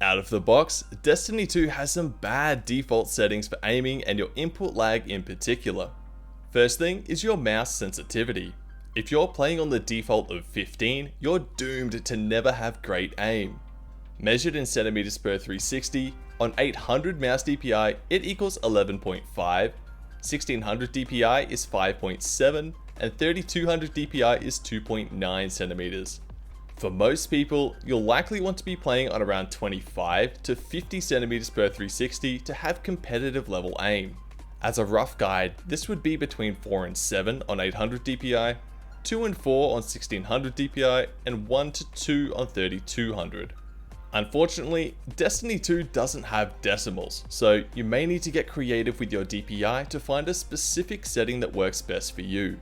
Out of the box, Destiny 2 has some bad default settings for aiming and your input lag in particular. First thing is your mouse sensitivity. If you're playing on the default of 15, you're doomed to never have great aim. Measured in centimeters per 360, on 800 mouse DPI it equals 11.5, 1600 DPI is 5.7, and 3200 DPI is 2.9 centimeters. For most people, you'll likely want to be playing on around 25 to 50 centimeters per 360 to have competitive level aim. As a rough guide, this would be between 4 and 7 on 800 DPI, 2 and 4 on 1600 DPI, and 1 to 2 on 3200. Unfortunately, Destiny 2 doesn't have decimals, so you may need to get creative with your DPI to find a specific setting that works best for you.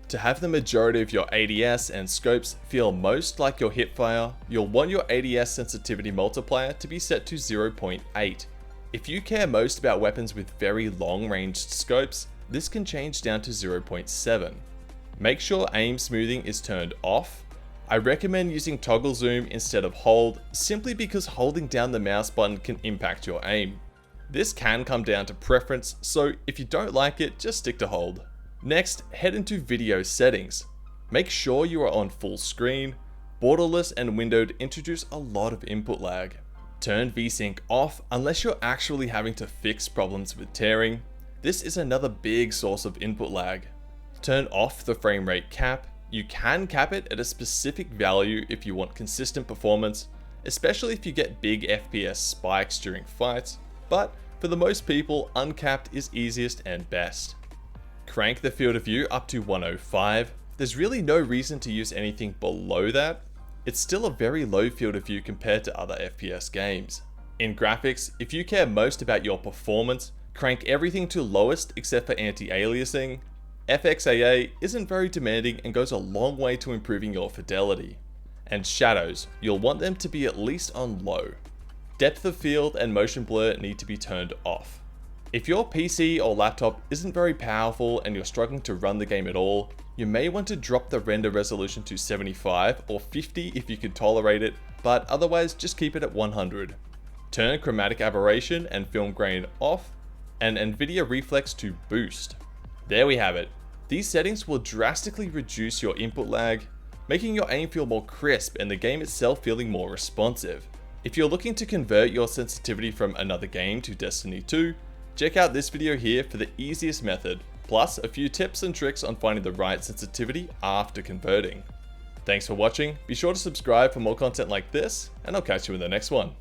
To have the majority of your ADS and scopes feel most like your hipfire, you'll want your ADS sensitivity multiplier to be set to 0.8. If you care most about weapons with very long ranged scopes, this can change down to 0.7. Make sure aim smoothing is turned off. I recommend using toggle zoom instead of hold, simply because holding down the mouse button can impact your aim. This can come down to preference, so if you don't like it, just stick to hold. Next, head into video settings. Make sure you are on full screen. Borderless and windowed introduce a lot of input lag. Turn VSync off unless you're actually having to fix problems with tearing. This is another big source of input lag. Turn off the frame rate cap. You can cap it at a specific value if you want consistent performance, especially if you get big FPS spikes during fights, but for the most people, uncapped is easiest and best. Crank the field of view up to 105. There's really no reason to use anything below that. It's still a very low field of view compared to other FPS games. In graphics, if you care most about your performance, crank everything to lowest except for anti-aliasing. FXAA isn't very demanding and goes a long way to improving your fidelity. And shadows, you'll want them to be at least on low. Depth of field and motion blur need to be turned off. If your PC or laptop isn't very powerful and you're struggling to run the game at all, you may want to drop the render resolution to 75 or 50 if you can tolerate it, but otherwise just keep it at 100. Turn chromatic aberration and film grain off, and NVIDIA reflex to boost. There we have it. These settings will drastically reduce your input lag, making your aim feel more crisp and the game itself feeling more responsive. If you're looking to convert your sensitivity from another game to Destiny 2, check out this video here for the easiest method, plus a few tips and tricks on finding the right sensitivity after converting. Thanks for watching, be sure to subscribe for more content like this, and I'll catch you in the next one.